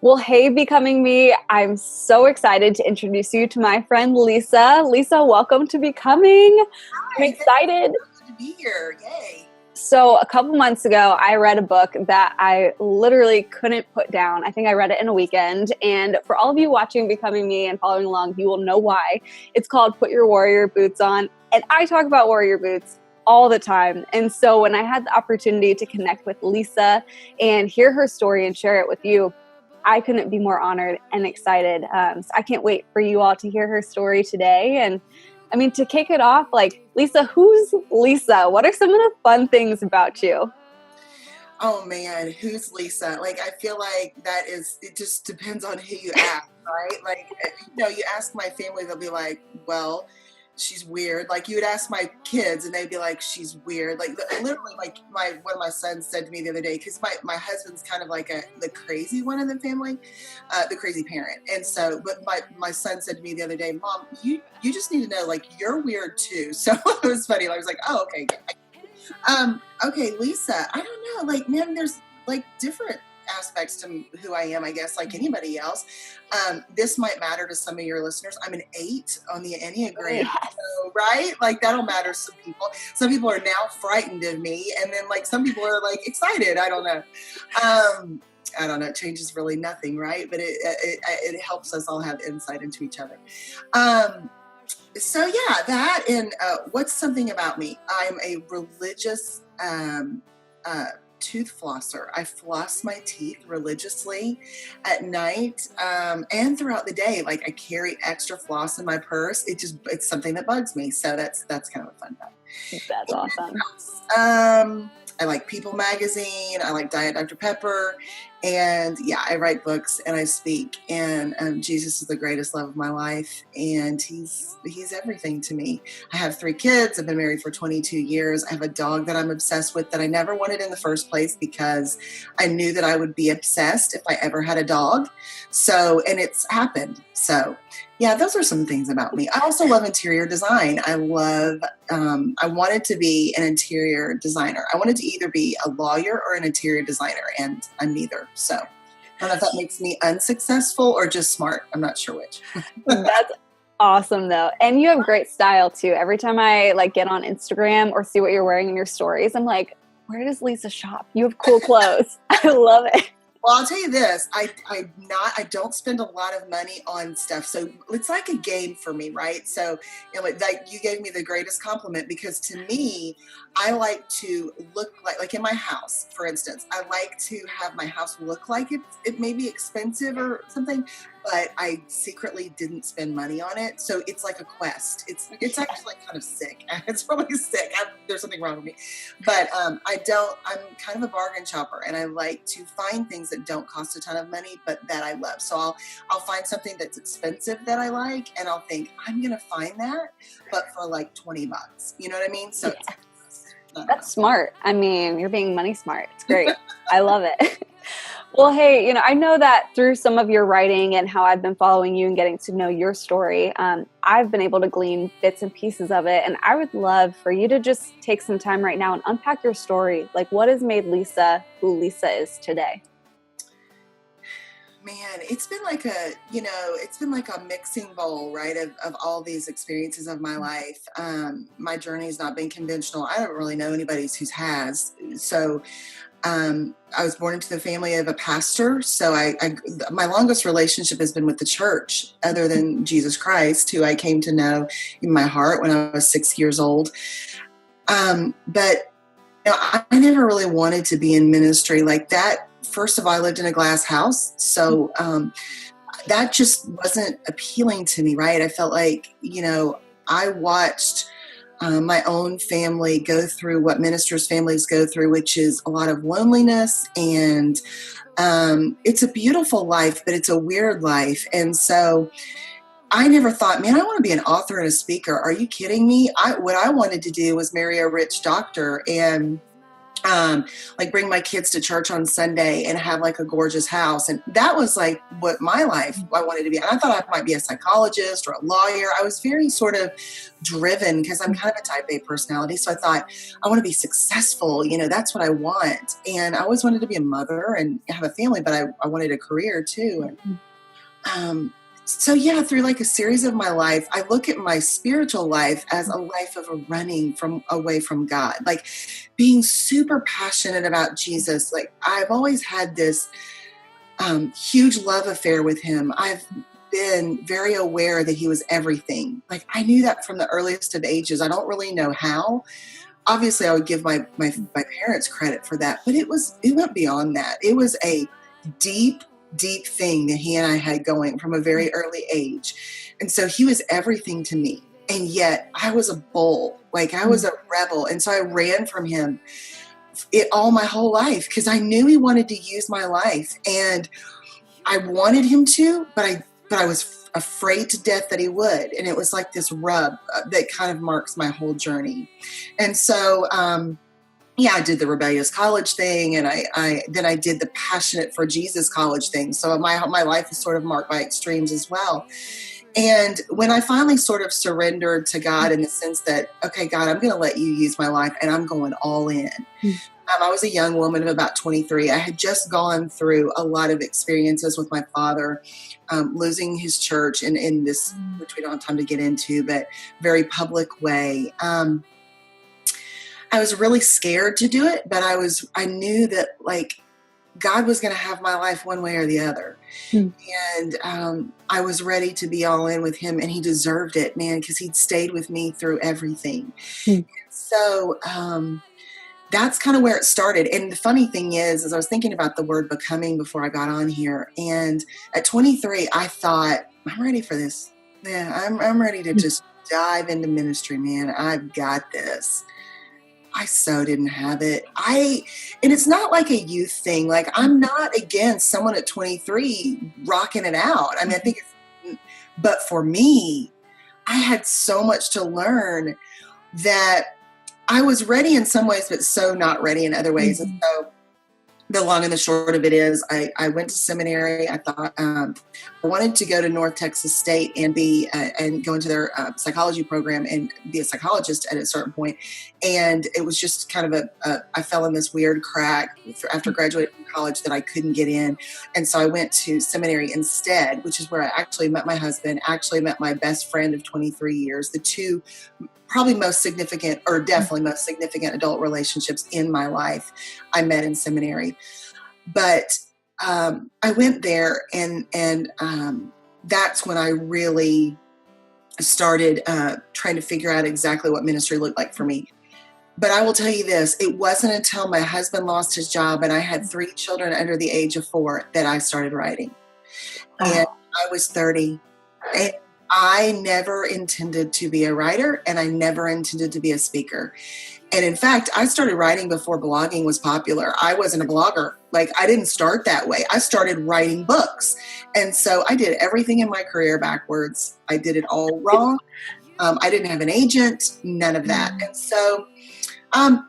Well, hey, Becoming Me. I'm so excited to introduce you to my friend Lisa. Lisa, welcome to Becoming. I'm Hi, thank you. excited. So good to be here. Yay. So, a couple months ago, I read a book that I literally couldn't put down. I think I read it in a weekend. And for all of you watching Becoming Me and following along, you will know why. It's called Put Your Warrior Boots On. And I talk about warrior boots all the time. And so, when I had the opportunity to connect with Lisa and hear her story and share it with you, I couldn't be more honored and excited. So I can't wait for you all to hear her story today. And I mean, to kick it off, like, Lisa, who's Lisa? What are some of the fun things about you? Oh man, who's Lisa? Like, I feel like it just depends on who you ask, right? Like, you ask my family, they'll be like, well, she's weird. Like, you would ask my kids and they'd be like, she's weird. Like, literally, like, one of my sons said to me the other day, because my husband's kind of like the crazy one in the family, the crazy parent. And so, but my son said to me the other day, Mom, you just need to know, like, you're weird too. So it was funny. I was like, oh, okay. Okay, Lisa, I don't know. Like, man, there's like different aspects to who I am, I guess, like anybody else. This might matter to some of your listeners. I'm an 8 on the Enneagram. Yes. So, right? Like, that'll matter to some people. Some people are now frightened of me, and then like some people are like excited. I don't know. I don't know. It changes really nothing, right? But it helps us all have insight into each other. So yeah, that and what's something about me? I'm a religious tooth flosser. I floss my teeth religiously at night and throughout the day. Like, I carry extra floss in my purse. It's something that bugs me. So that's kind of a fun fact. That's awesome. I like People magazine. I like Diet Dr. Pepper. And yeah, I write books and I speak. And Jesus is the greatest love of my life. And he's everything to me. I have 3 kids. I've been married for 22 years. I have a dog that I'm obsessed with that I never wanted in the first place because I knew that I would be obsessed if I ever had a dog. So, and it's happened. So yeah, those are some things about me. I also love interior design. I wanted to be an interior designer. I wanted to either be a lawyer or an interior designer, and I'm neither. So I don't know if that makes me unsuccessful or just smart. I'm not sure which. That's awesome, though. And you have great style, too. Every time I get on Instagram or see what you're wearing in your stories, I'm like, where does Lisa shop? You have cool clothes. I love it. Well, I'll tell you this, I don't spend a lot of money on stuff. So it's like a game for me, right? So, like, you gave me the greatest compliment, because to me, I like to look like in my house, for instance, I like to have my house look like it may be expensive or something, but I secretly didn't spend money on it. So it's like a quest. It's actually kind of sick. It's probably sick. There's something wrong with me. But I'm kind of a bargain shopper, and I like to find things that don't cost a ton of money, but that I love. So I'll find something that's expensive that I like, and I'll think, I'm going to find that, but for like $20. You know what I mean? So Yeah. That's smart. I mean, you're being money smart. It's great. I love it. Well, hey, I know that through some of your writing and how I've been following you and getting to know your story, I've been able to glean bits and pieces of it. And I would love for you to just take some time right now and unpack your story. Like, what has made Lisa who Lisa is today? Man, it's been like a mixing bowl, right, of all these experiences of my life. My journey has not been conventional. I don't really know anybody who has. So I was born into the family of a pastor. So my longest relationship has been with the church, other than Jesus Christ, who I came to know in my heart when I was 6 years old. But I never really wanted to be in ministry like that. First of all, I lived in a glass house. So that just wasn't appealing to me, right? I felt like, I watched my own family go through what ministers' families go through, which is a lot of loneliness. And it's a beautiful life, but it's a weird life. And so I never thought, man, I want to be an author and a speaker. Are you kidding me? What I wanted to do was marry a rich doctor and like bring my kids to church on Sunday and have like a gorgeous house. And that was like what my life I wanted to be. And I thought I might be a psychologist or a lawyer. I was very sort of driven because I'm kind of a type A personality. So I thought I want to be successful. That's what I want. And I always wanted to be a mother and have a family, but I wanted a career too. And, so yeah, through like a series of my life, I look at my spiritual life as a life of a running away from God, like being super passionate about Jesus. Like I've always had this huge love affair with him. I've been very aware that he was everything. Like I knew that from the earliest of ages. I don't really know how. Obviously, I would give my parents credit for that, but it went beyond that. It was a deep thing that he and I had going from a very early age. And so he was everything to me. And yet I was a bull, like I was a rebel. And so I ran from him all my whole life because I knew he wanted to use my life. And I wanted him to, but I was afraid to death that he would. And it was like this rub that kind of marks my whole journey. And so, yeah, I did the rebellious college thing, and I did the passionate for Jesus college thing. So my life is sort of marked by extremes as well. And when I finally sort of surrendered to God in the sense that, okay, God, I'm going to let you use my life, and I'm going all in. I was a young woman of about 23. I had just gone through a lot of experiences with my father, losing his church in this, which we don't have time to get into, but very public way. I was really scared to do it, but I knew that like God was going to have my life one way or the other. And I was ready to be all in with him, and he deserved it, man, because he'd stayed with me through everything. So that's kind of where it started. And the funny thing is I was thinking about the word becoming before I got on here. And at 23, I thought, I'm ready for this. Yeah, I'm ready to just dive into ministry, man. I've got this. I so didn't have it. And it's not like a youth thing. Like I'm not against someone at 23 rocking it out. I mean, I think but for me, I had so much to learn that I was ready in some ways, but so not ready in other ways. And so the long and the short of it is I went to seminary. I thought I wanted to go to North Texas State and go into their psychology program and be a psychologist at a certain point. And it was just kind of I fell in this weird crack after graduating from college that I couldn't get in. And so I went to seminary instead, which is where I actually met my husband, actually met my best friend of 23 years, the two probably most significant, or definitely most significant adult relationships in my life I met in seminary. But I went there and that's when I really started trying to figure out exactly what ministry looked like for me. But I will tell you this, it wasn't until my husband lost his job and I had 3 children under the age of 4 that I started writing. And I was 30. And I never intended to be a writer, and I never intended to be a speaker. And in fact, I started writing before blogging was popular. I wasn't a blogger. Like I didn't start that way. I started writing books. And so I did everything in my career backwards. I did it all wrong. I didn't have an agent, none of that. And so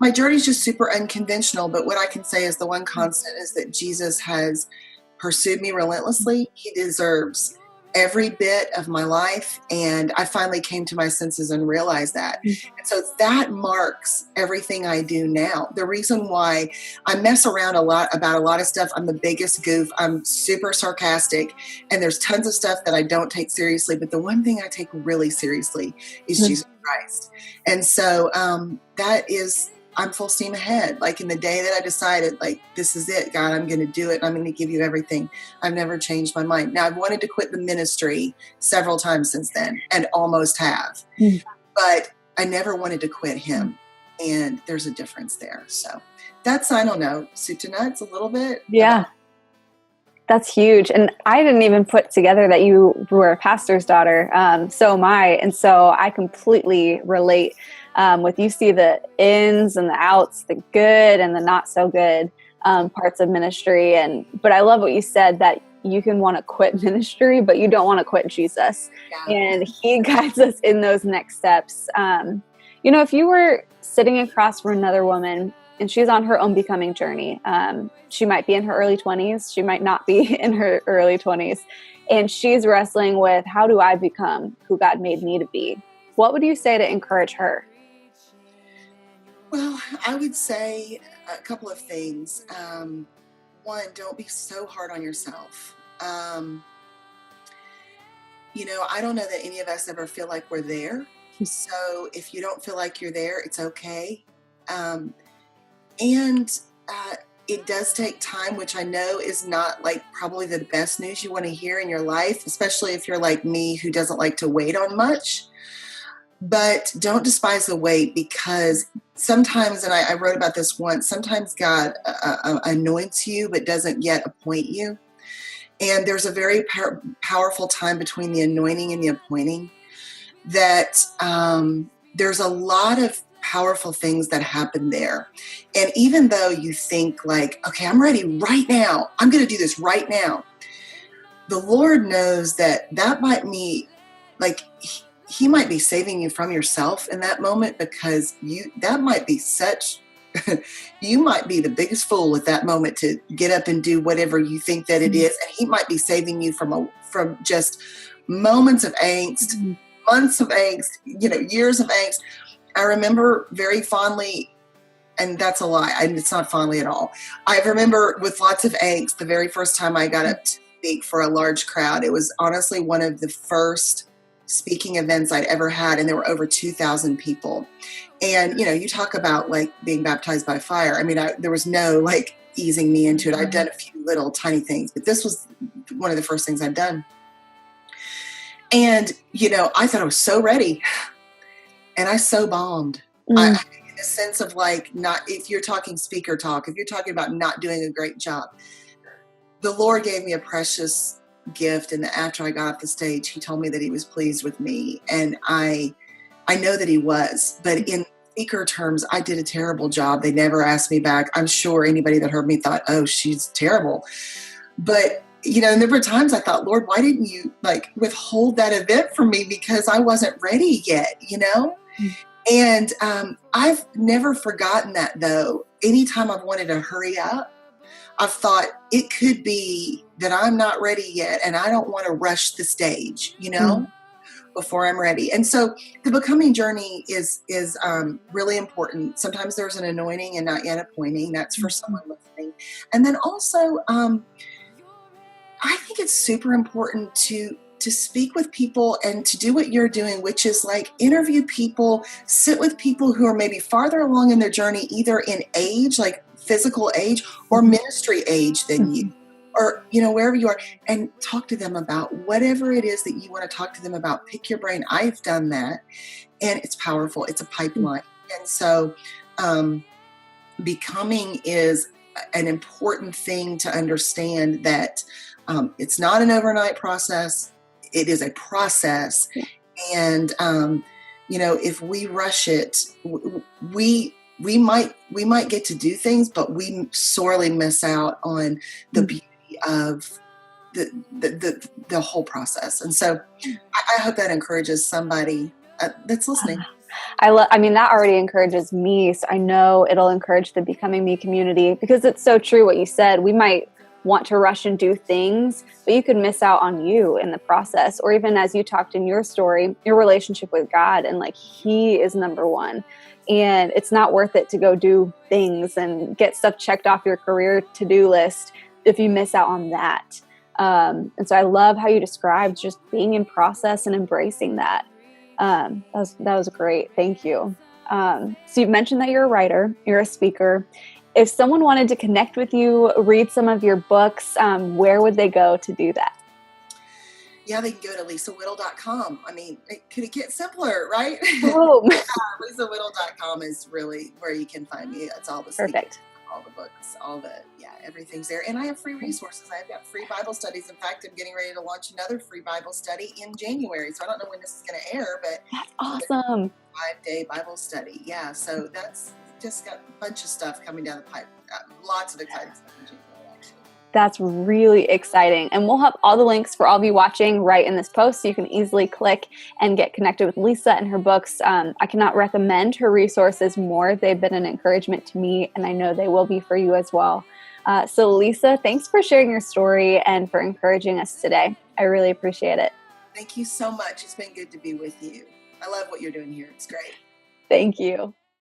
my journey is just super unconventional. But what I can say is the one constant is that Jesus has pursued me relentlessly. He deserves every bit of my life. And I finally came to my senses and realized that. And so that marks everything I do now. The reason why I mess around a lot about a lot of stuff, I'm the biggest goof. I'm super sarcastic. And there's tons of stuff that I don't take seriously. But the one thing I take really seriously is Jesus Christ. And so I'm full steam ahead. Like in the day that I decided, like, this is it, God, I'm going to do it. And I'm going to give you everything. I've never changed my mind. Now I've wanted to quit the ministry several times since then and almost have, but I never wanted to quit him. And there's a difference there. So that's, I don't know, soup to nuts a little bit. Yeah. That's huge. And I didn't even put together that you were a pastor's daughter. So am I. And so I completely relate with you see the ins and the outs, the good and the not so good parts of ministry. But I love what you said, that you can want to quit ministry, but you don't want to quit Jesus. Yeah. And he guides us in those next steps. If you were sitting across from another woman and she's on her own becoming journey. She might be in her early 20s. She might not be in her early 20s. And she's wrestling with, how do I become who God made me to be? What would you say to encourage her? Well, I would say a couple of things. One, don't be so hard on yourself. I don't know that any of us ever feel like we're there. So if you don't feel like you're there, it's okay. And it does take time, which I know is not like probably the best news you want to hear in your life, especially if you're like me who doesn't like to wait on much. But don't despise the wait, because sometimes, and I wrote about this once, sometimes God anoints you but doesn't yet appoint you. And there's a very powerful time between the anointing and the appointing that there's a lot of powerful things that happen there. And even though you think like, okay, I'm ready right now, I'm going to do this right now, the Lord knows that might be like, he might be saving you from yourself in that moment, because that might be such, you might be the biggest fool at that moment to get up and do whatever you think that it is. And he might be saving you from just moments of angst, months of angst, years of angst. I remember very fondly, and that's a lie, it's not fondly at all. I remember with lots of angst, the very first time I got up to speak for a large crowd. It was honestly one of the first speaking events I'd ever had, and there were over 2,000 people. And, you talk about like being baptized by fire. I mean, there was no like easing me into it. I'd done a few little tiny things, but this was one of the first things I'd done. And, I thought I was so ready, and I so bombed. I in a sense of like, not, if you're talking speaker talk, if you're talking about not doing a great job, the Lord gave me a precious gift. And after I got off the stage, he told me that he was pleased with me. And I know that he was, but in speaker terms, I did a terrible job. They never asked me back. I'm sure anybody that heard me thought, oh, she's terrible. But, and there were times I thought, Lord, why didn't you like withhold that event from me? Because I wasn't ready yet, And I've never forgotten that, though. Anytime I've wanted to hurry up, I've thought it could be that I'm not ready yet, and I don't want to rush the stage, before I'm ready. And so the becoming journey is really important. Sometimes there's an anointing and not yet appointing. That's for someone listening. And then also, I think it's super important to speak with people and to do what you're doing, which is like interview people, sit with people who are maybe farther along in their journey, either in age, like physical age, or ministry age than you, or, wherever you are, and talk to them about whatever it is that you want to talk to them about. Pick your brain. I've done that, and it's powerful. It's a pipeline. And so becoming is an important thing to understand, that it's not an overnight process. It is a process. And, if we rush it, we might get to do things, but we sorely miss out on the beauty of the whole process. And so I hope that encourages somebody that's listening. I mean, that already encourages me. So I know it'll encourage the Becoming Me community, because it's so true what you said. We might want to rush and do things, but you could miss out on you in the process. Or even as you talked in your story, your relationship with God, and like he is number one. And it's not worth it to go do things and get stuff checked off your career to-do list if you miss out on that. And so I love how you described just being in process and embracing that. That was great. Thank you. So you've mentioned that you're a writer, you're a speaker. If someone wanted to connect with you, read some of your books, where would they go to do that? Yeah, they can go to LisaWhittle.com. I mean, could it get simpler, right? Oh. LisaWhittle.com is really where you can find me. It's all the Perfect. All the books, everything's there. And I have free resources. I've got free Bible studies. In fact, I'm getting ready to launch another free Bible study in January. So I don't know when this is going to air, but that's awesome. 5-day Bible study. Yeah. So that's just got a bunch of stuff coming down the pipe. Lots of exciting stuff in January, actually. That's really exciting. And we'll have all the links for all of you watching right in this post, so you can easily click and get connected with Lisa and her books. I cannot recommend her resources more. They've been an encouragement to me, and I know they will be for you as well. So Lisa, thanks for sharing your story and for encouraging us today. I really appreciate it. Thank you so much. It's been good to be with you. I love what you're doing here. It's great. Thank you.